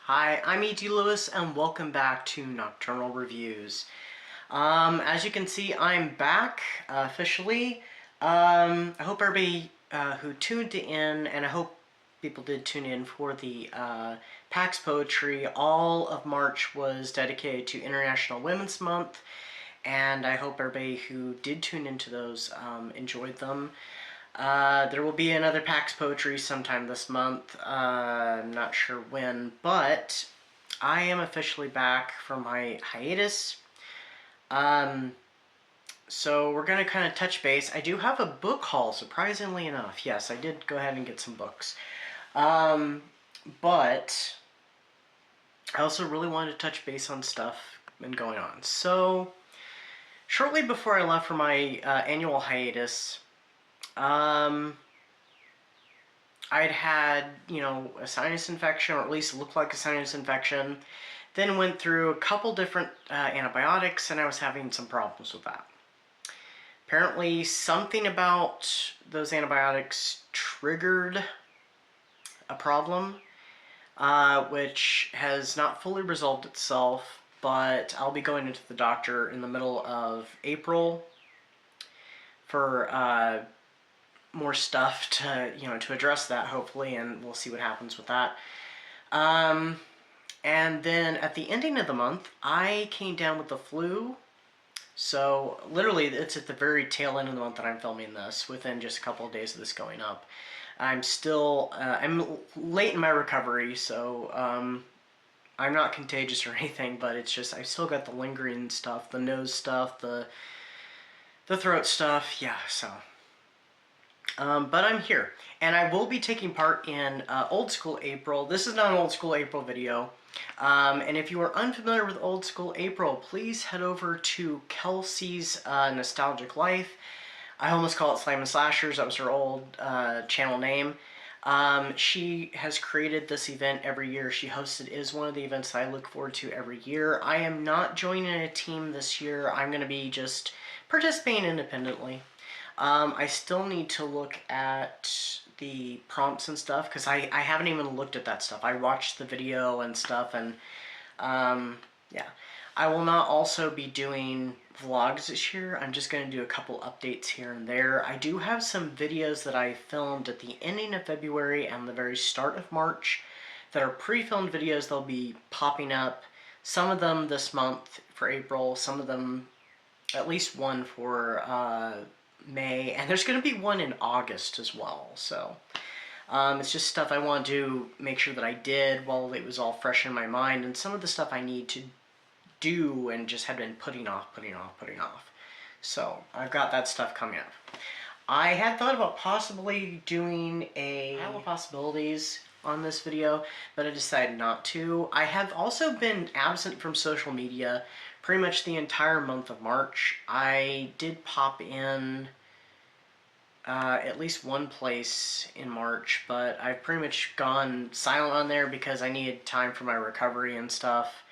Hi, I'm E.T. Lewis and welcome back to Nocturnal Reviews. As you can see, I'm back officially. I hope everybody who tuned in, and I hope people did tune in for the PAX Poetry. All of March was dedicated to International Women's Month, and I hope everybody who did tune into those enjoyed them. There will be another PAX Poetry sometime this month. I'm not sure when, but I am officially back from my hiatus. So we're going to kind of touch base. I do have a book haul, surprisingly enough. Yes, I did go ahead and get some books. But I also really wanted to touch base on stuff been going on. So shortly before I left for my annual hiatus, I'd had, a sinus infection, or at least it looked like a sinus infection. Then went through a couple different antibiotics, and I was having some problems with that. Apparently, something about those antibiotics triggered a problem, which has not fully resolved itself, but I'll be going into the doctor in the middle of April for more stuff to address that, hopefully, and we'll see what happens with that. And then at the ending of the month, I came down with the flu. So literally, it's at the very tail end of the month that I'm filming this, within just a couple of days of this going up. I'm still, I'm late in my recovery, so I'm not contagious or anything, but it's just, I've still got the lingering stuff, the nose stuff, the throat stuff, yeah, so. But I'm here, and I will be taking part in Old School April. This is not an Old School April video, and if you are unfamiliar with Old School April, please head over to Kelsey's Nostalgic Life. I almost call it Slam and Slashers. That was her old channel name. She has created this event every year. She hosted is one of the events that I look forward to every year. I am not joining a team this year. I'm going to be just participating independently. I still need to look at the prompts and stuff, because I haven't even looked at that stuff. I watched the video and stuff, and yeah. I will not also be doing vlogs this year. I'm just going to do a couple updates here and there. I do have some videos that I filmed at the ending of February and the very start of March that are pre-filmed videos. They'll be popping up. Some of them this month for April, some of them, at least one for May, and there's going to be one in August as well. So it's just stuff I want to make sure that I did while it was all fresh in my mind, and some of the stuff I need to do and just have been putting off. So I've got that stuff coming up. I had thought about possibly doing a pile of possibilities on this video, but I decided not to. I have also been absent from social media pretty much the entire month of March. I did pop in at least one place in March, but I've pretty much gone silent on there because I needed time for my recovery and stuff.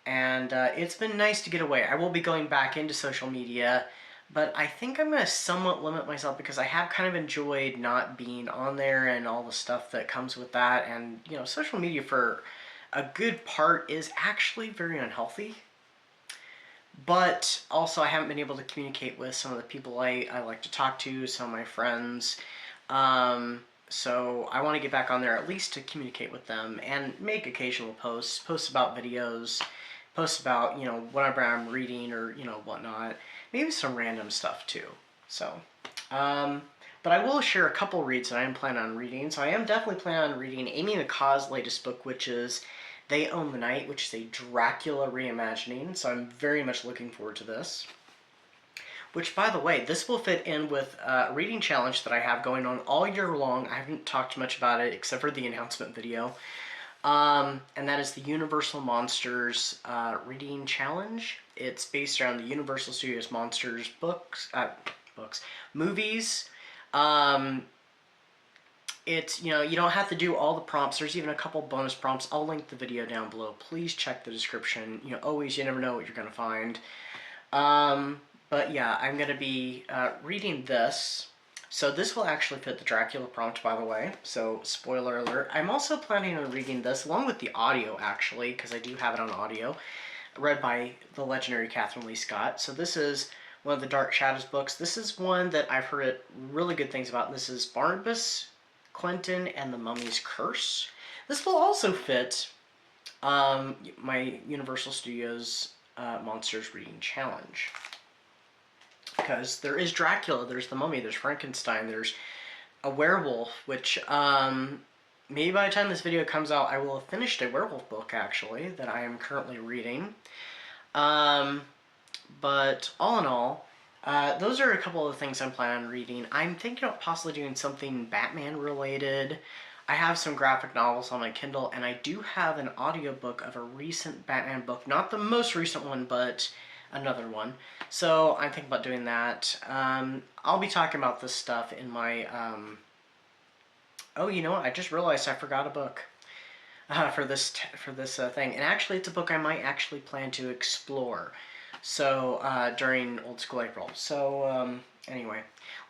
And it's been nice to get away. I will be going back into social media, but I think I'm going to somewhat limit myself because I have kind of enjoyed not being on there and all the stuff that comes with that. And, social media for a good part is actually very unhealthy. But also I haven't been able to communicate with some of the people I like to talk to, some of my friends. So I want to get back on there at least to communicate with them and make occasional posts about videos, posts about, whatever I'm reading or, whatnot. Maybe some random stuff too. So, but I will share a couple reads that I am planning on reading. So I am definitely planning on reading Amy McCaw's latest book, which is They Own the Night, which is a Dracula reimagining. So I'm very much looking forward to this. Which, by the way, this will fit in with a reading challenge that I have going on all year long. I haven't talked much about it except for the announcement video. And that is the Universal Monsters reading challenge. It's based around the Universal Studios Monsters movies. It's, you don't have to do all the prompts. There's even a couple bonus prompts. I'll link the video down below. Please check the description. Always, you never know what you're going to find. But yeah, I'm going to be reading this. So this will actually fit the Dracula prompt, by the way. So spoiler alert. I'm also planning on reading this along with the audio, actually, because I do have it on audio, read by the legendary Catherine Lee Scott. So this is one of the Dark Shadows books. This is one that I've heard really good things about. This is Barnabas, Clinton, and the Mummy's Curse. This will also fit my Universal Studios Monsters Reading Challenge. Because there is Dracula, there's the Mummy, there's Frankenstein, there's a werewolf, which maybe by the time this video comes out, I will have finished a werewolf book, actually, that I am currently reading. But all in all, those are a couple of the things I'm planning on reading. I'm thinking of possibly doing something Batman related. I have some graphic novels on my Kindle, and I do have an audiobook of a recent Batman book. Not the most recent one, but another one. So I'm thinking about doing that. I'll be talking about this stuff in my... Oh, you know what? I just realized I forgot a book for this thing. And actually, it's a book I might actually plan to explore. So, during Old School April. So, anyway,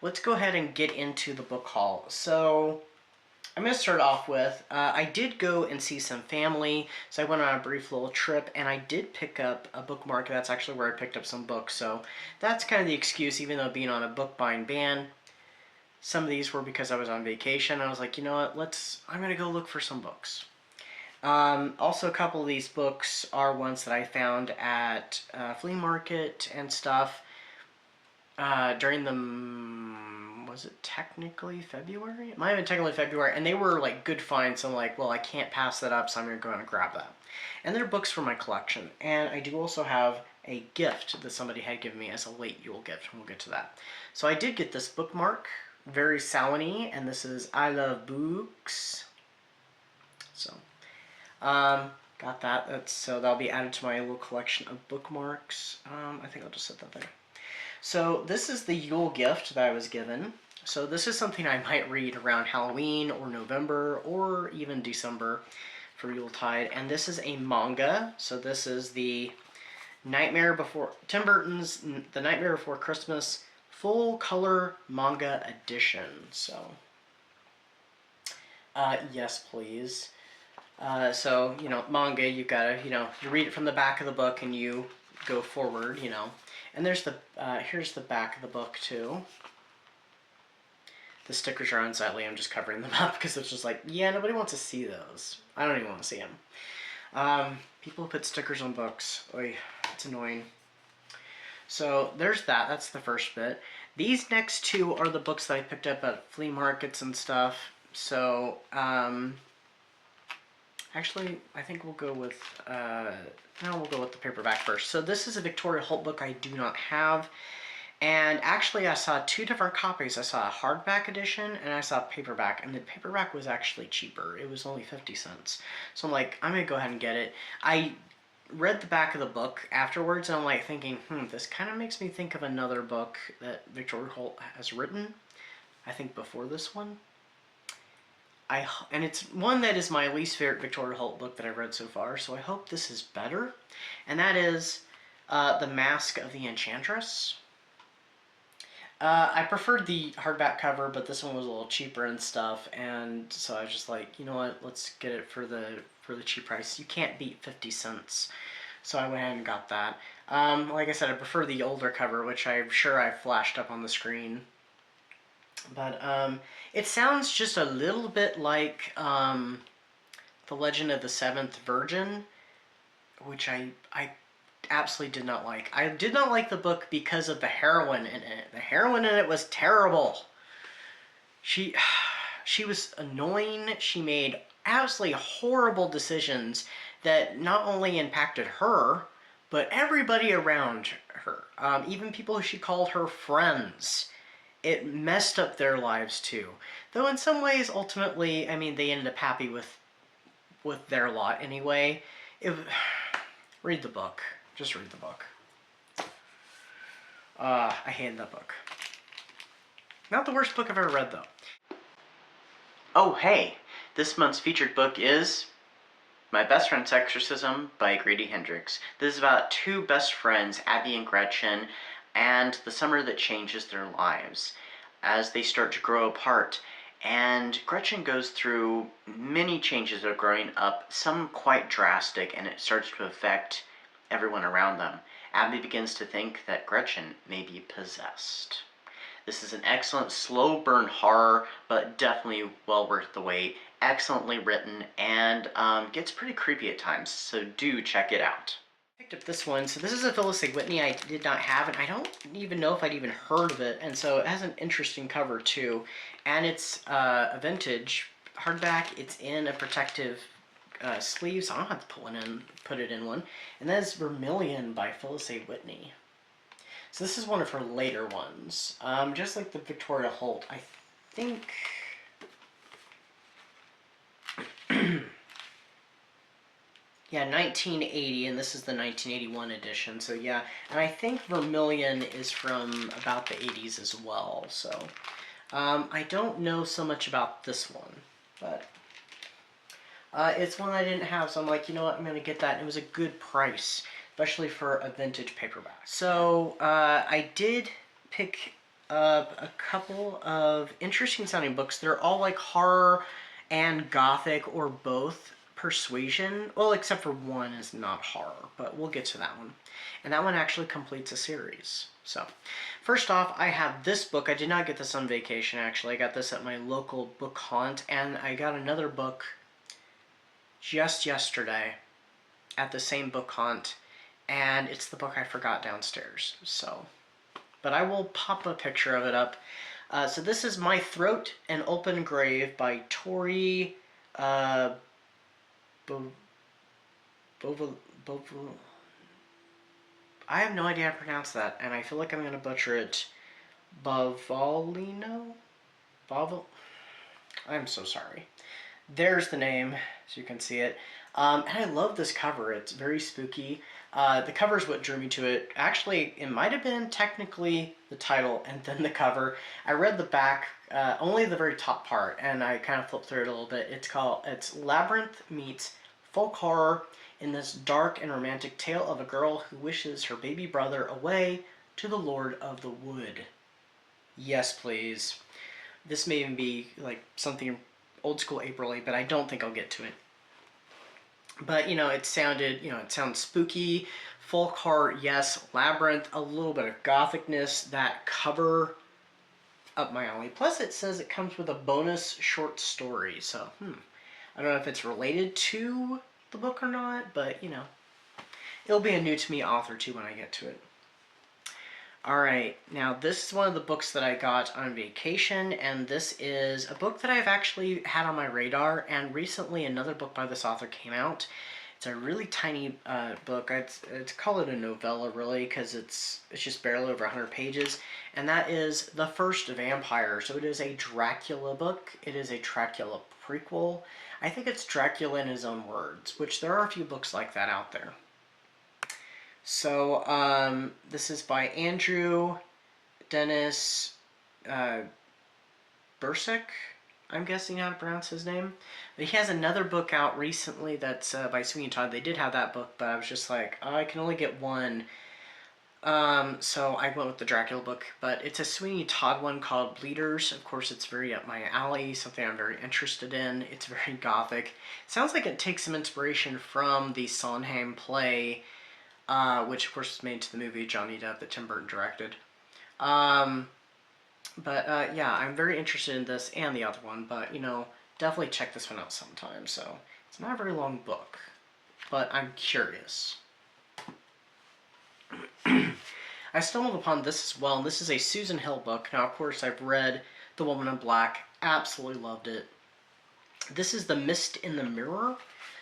let's go ahead and get into the book haul. So, I'm going to start off with, I did go and see some family, so I went on a brief little trip, and I did pick up a bookmark. That's actually where I picked up some books, so that's kind of the excuse, even though being on a book buying ban. Some of these were because I was on vacation. I was like, you know what, I'm going to go look for some books. Also, a couple of these books are ones that I found at flea market and stuff during the, was it technically February? It might have been technically February, and they were like good finds, so I'm like, well, I can't pass that up, so I'm going to go and grab that. And they're books from my collection, and I do also have a gift that somebody had given me as a late Yule gift, and we'll get to that. So I did get this bookmark, very Samhain-y, and this is I Love Books. So, got that. So that'll be added to my little collection of bookmarks. I think I'll just set that there. So this is the Yule gift that I was given. So this is something I might read around Halloween or November or even December for Yuletide. And this is a manga. So this is the Tim Burton's The Nightmare Before Christmas full color manga edition. So, yes, please. So, you know, manga, you gotta, you know, you read it from the back of the book and you go forward, you know. And there's the, here's the back of the book, too. The stickers are unsightly. I'm just covering them up because it's just like, yeah, nobody wants to see those. I don't even want to see them. People put stickers on books. Oy, it's annoying. So there's that. That's the first bit. These next two are the books that I picked up at flea markets and stuff. So, actually, I think we'll go with, no, we'll go with the paperback first. So this is a Victoria Holt book I do not have. And actually, I saw two different copies. I saw a hardback edition and I saw a paperback. And the paperback was actually cheaper. It was only 50 cents. So I'm like, I'm going to go ahead and get it. I read the back of the book afterwards and I'm like thinking, this kind of makes me think of another book that Victoria Holt has written. I think before this one. And it's one that is my least favorite Victoria Holt book that I've read so far, so I hope this is better. And that is The Mask of the Enchantress. I preferred the hardback cover, but this one was a little cheaper and stuff, and so I was just like, you know what, let's get it for the cheap price. You can't beat 50 cents. So I went ahead and got that. Like I said, I prefer the older cover, which I'm sure I flashed up on the screen. But it sounds just a little bit like The Legend of the Seventh Virgin, which I absolutely did not like. I did not like the book because of the heroine in it. The heroine in it was terrible. She was annoying. She made absolutely horrible decisions that not only impacted her, but everybody around her. Even people who she called her friends. It messed up their lives too. Though in some ways, ultimately, I mean, they ended up happy with their lot anyway. Read the book. Just read the book. I hated that book. Not the worst book I've ever read, though. Oh, hey! This month's featured book is My Best Friend's Exorcism by Grady Hendrix. This is about two best friends, Abby and Gretchen, and the summer that changes their lives. as they start to grow apart. And Gretchen goes through many changes of growing up, some quite drastic, and it starts to affect everyone around them. Abby begins to think that Gretchen may be possessed. This is an excellent slow burn horror, but definitely well worth the wait. Excellently written, and gets pretty creepy at times, so do check it out. Picked up this one. So this is a Phyllis A. Whitney I did not have, and I don't even know if I'd even heard of it, and so it has an interesting cover too. And it's a vintage hardback. It's in a protective sleeve, so I don't have to put it in one. And that is Vermilion by Phyllis A. Whitney. So this is one of her later ones. Just like the Victoria Holt, I think... yeah, 1980, and this is the 1981 edition, so yeah. And I think Vermilion is from about the 80s as well, so... I don't know so much about this one, but... it's one I didn't have, so I'm like, you know what, I'm going to get that. It was a good price, especially for a vintage paperback. So, I did pick up a couple of interesting sounding books. They're all like horror and gothic, or both. Persuasion, well, except for one is not horror, but we'll get to that one. And that one actually completes a series. So, first off, I have this book. I did not get this on vacation, actually. I got this at my local book haunt, and I got another book just yesterday at the same book haunt, and it's the book I forgot downstairs. So, but I will pop a picture of it up. So this is My Throat, An Open Grave by Tori I have no idea how to pronounce that, and I feel like I'm going to butcher it. Bavolino? I'm so sorry. There's the name, so you can see it. And I love this cover. It's very spooky. The cover is what drew me to it. Actually, it might have been technically the title and then the cover. I read the back, only the very top part, and I kind of flipped through it a little bit. It's Labyrinth meets folk horror in this dark and romantic tale of a girl who wishes her baby brother away to the Lord of the Wood. Yes, please. This may even be like something old school April-y, but I don't think I'll get to it. But, it sounds spooky, folk horror, yes, Labyrinth, a little bit of gothicness, that cover up my alley. Plus it says it comes with a bonus short story, so, I don't know if it's related to the book or not, but, it'll be a new to me author too when I get to it. Alright, now this is one of the books that I got on vacation, and this is a book that I've actually had on my radar, and recently another book by this author came out. It's a really tiny book. It's call it a novella, really, because it's just barely over 100 pages, and that is The First Vampire. So it is a Dracula book. It is a Dracula prequel. I think it's Dracula in his own words, which there are a few books like that out there. So, this is by Andrew Dennis Bursik. I'm guessing how to pronounce his name. But he has another book out recently that's by Sweeney Todd. They did have that book, but I was just like, oh, I can only get one. So I went with the Dracula book, but it's a Sweeney Todd one called Bleeders. Of course, it's very up my alley, something I'm very interested in. It's very gothic. Sounds like it takes some inspiration from the Sondheim play, which of course was made to the movie Johnny Depp that Tim Burton directed. Yeah, I'm very interested in this and the other one, but, definitely check this one out sometime. So, it's not a very long book, but I'm curious. I stumbled upon this as well, and this is a Susan Hill book. Now, of course, I've read The Woman in Black, absolutely loved it. This is The Mist in the Mirror.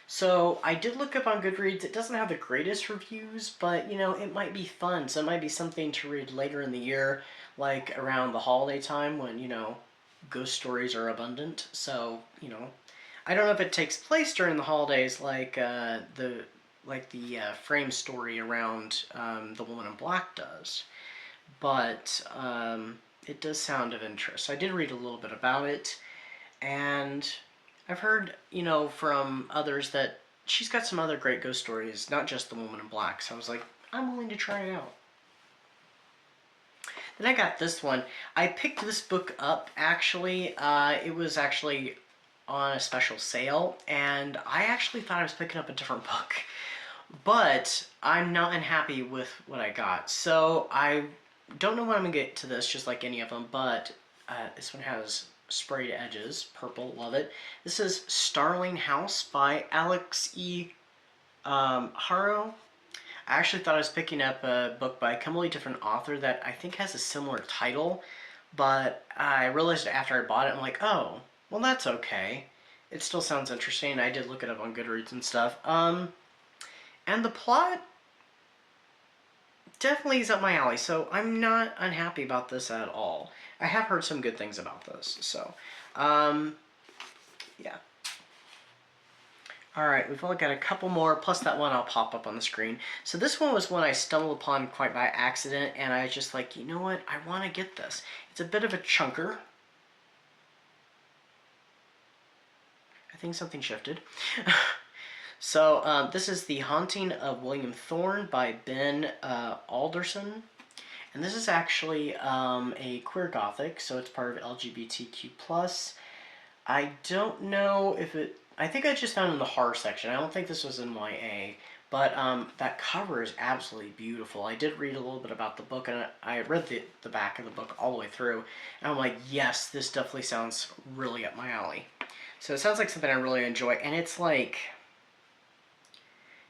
So, I did look up on Goodreads. It doesn't have the greatest reviews, but, it might be fun. So, it might be something to read later in the year, like around the holiday time when, ghost stories are abundant. So, I don't know if it takes place during the holidays like the frame story around The Woman in Black does. But it does sound of interest. I did read a little bit about it, and I've heard, from others that she's got some other great ghost stories, not just The Woman in Black, so I was like, I'm willing to try it out. Then I got this one. I picked this book up, actually. It was actually on a special sale, and I actually thought I was picking up a different book. But I'm not unhappy with what I got. So I don't know when I'm going to get to this, just like any of them, but this one has sprayed edges. Purple, love it. This is Starling House by Alex E. Haro. I actually thought I was picking up a book by a completely different author that I think has a similar title, but I realized after I bought it, I'm like, oh, well, that's okay. It still sounds interesting. I did look it up on Goodreads and stuff. And the plot definitely is up my alley, so I'm not unhappy about this at all. I have heard some good things about this, so, yeah. Alright, we've only got a couple more, plus that one I'll pop up on the screen. So this one was one I stumbled upon quite by accident, and I was just like, you know what, I want to get this. It's a bit of a chunker. I think something shifted. So this is The Haunting of William Thorne by Ben Alderson. And this is actually a queer gothic, so it's part of LGBTQ+. I don't know if it... I think I just found it in the horror section. I don't think this was in YA. But that cover is absolutely beautiful. I did read a little bit about the book, and I read the back of the book all the way through. And I'm like, yes, this definitely sounds really up my alley. So it sounds like something I really enjoy. And it's like...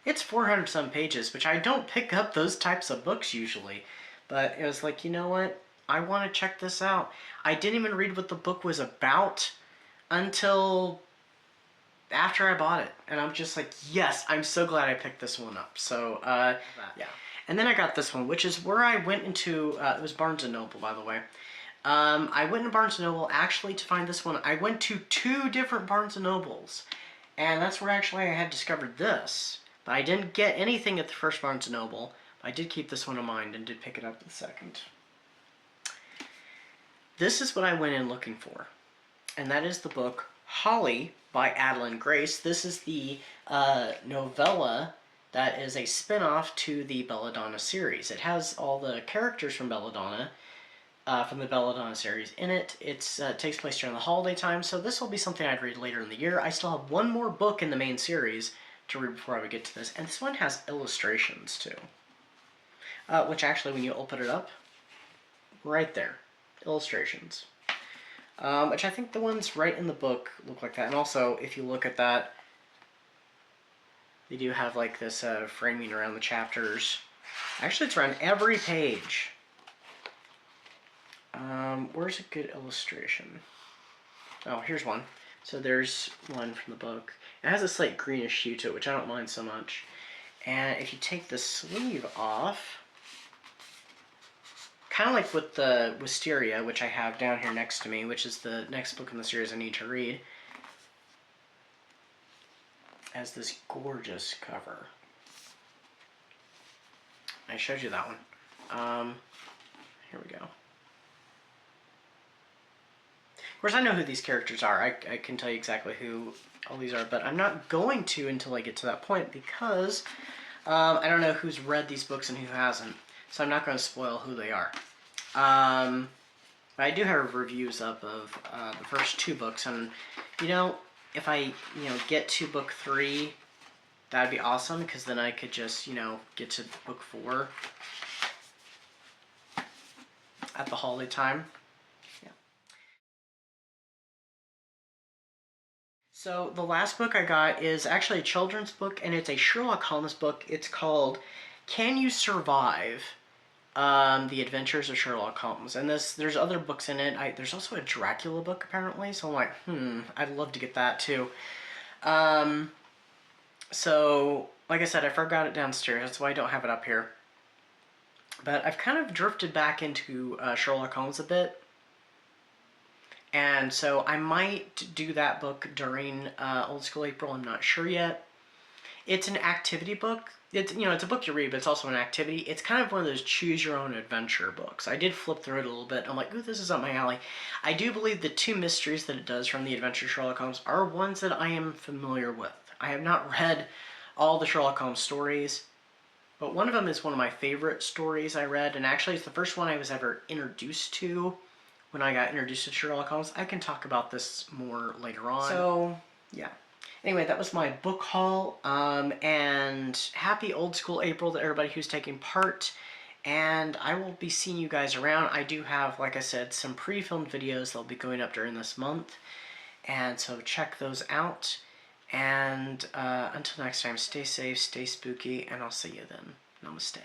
It's 400-some pages, which I don't pick up those types of books usually. But it was like, you know what? I want to check this out. I didn't even read what the book was about until after I bought it. And I'm just like, yes, I'm so glad I picked this one up. So, yeah. And then I got this one, which is where I went into, it was Barnes & Noble, by the way. I went to Barnes & Noble actually to find this one. I went to 2 different Barnes & Nobles. And that's where actually I had discovered this. But I didn't get anything at the first Barnes & Noble. I did keep this one in mind and did pick it up at the second. This is what I went in looking for. And that is the book Holly by Adeline Grace. This is the novella that is a spin-off to the Belladonna series. It has all the characters from Belladonna, from the Belladonna series in it. It takes place during the holiday time, so this will be something I'd read later in the year. I still have one more book in the main series to read before I would get to this, and this one has illustrations too. Which actually, when you open it up, right there, illustrations. Which I think the ones right in the book look like that. And also, if you look at that, they do have like this framing around the chapters. Actually, it's around every page. Where's a good illustration? Oh, here's one. So there's one from the book. It has a slight greenish hue to it, which I don't mind so much. And if you take the sleeve off, kind of like with the Wisteria, which I have down here next to me, which is the next book in the series I need to read, has this gorgeous cover. I showed you that one. Here we go. Of course, I know who these characters are. I can tell you exactly who all these are, but I'm not going to until I get to that point because I don't know who's read these books and who hasn't, so I'm not going to spoil who they are. I do have reviews up of the first 2 books, and you know, if I get to book 3, that'd be awesome because then I could just get to book 4 at the holiday time. So the last book I got is actually a children's book, and it's a Sherlock Holmes book. It's called Can You Survive? The Adventures of Sherlock Holmes. And there's other books in it. There's also a Dracula book, apparently, so I'm like, I'd love to get that, too. So, like I said, I forgot it downstairs. That's why I don't have it up here. But I've kind of drifted back into Sherlock Holmes a bit. And so I might do that book during Old School April. I'm not sure yet. It's an activity book. It's a book you read, but it's also an activity. It's kind of one of those choose-your-own-adventure books. I did flip through it a little bit. I'm like, ooh, this is up my alley. I do believe the 2 mysteries that it does from the Adventure of Sherlock Holmes are ones that I am familiar with. I have not read all the Sherlock Holmes stories, But one of them is one of my favorite stories I read, and actually it's the first one I was ever introduced to when I got introduced to Sherlock Holmes. I can talk about this more later on. So, yeah. Anyway, that was my book haul, and happy old school April to everybody who's taking part, and I will be seeing you guys around. I do have, like I said, some pre-filmed videos that'll be going up during this month, and so check those out. And until next time, stay safe, stay spooky, and I'll see you then. Namaste.